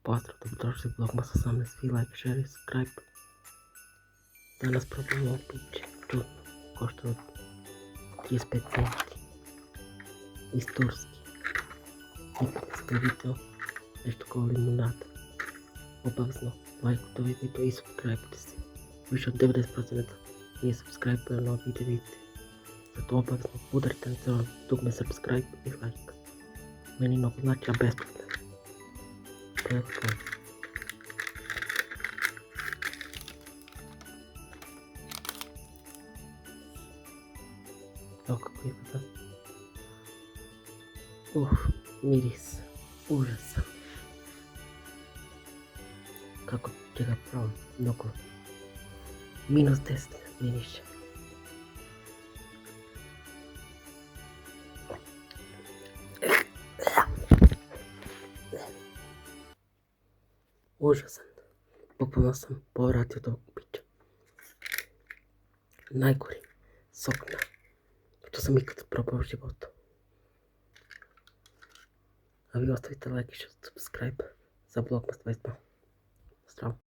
Поздрав, добродошли в Vlogmas 18, сви лайк, шер и сабскрайб. Данас пробувам пиче, чудно, кошта од 35 центи. Из Турски. Никад не сте видел нещо такова лимонада. Обавезно лайкот овој видео и сабскрайбите се. Више од 90% не сабскрайбува на овие видеите. Зато обавезно ударите на цело дугме сабскрайб и лайк. Мени много значи, а бесплатно. Evo kako izgleda. Miris. Užasan. Kako će ga probam? Mnogo. -10 miriše. Užasan. Bukvalno sam povratio od ovog pića. Najgori sok što sam ikad probao u životu. A vi ostavite like i subscribe za Vlogmas 22. Zdravo.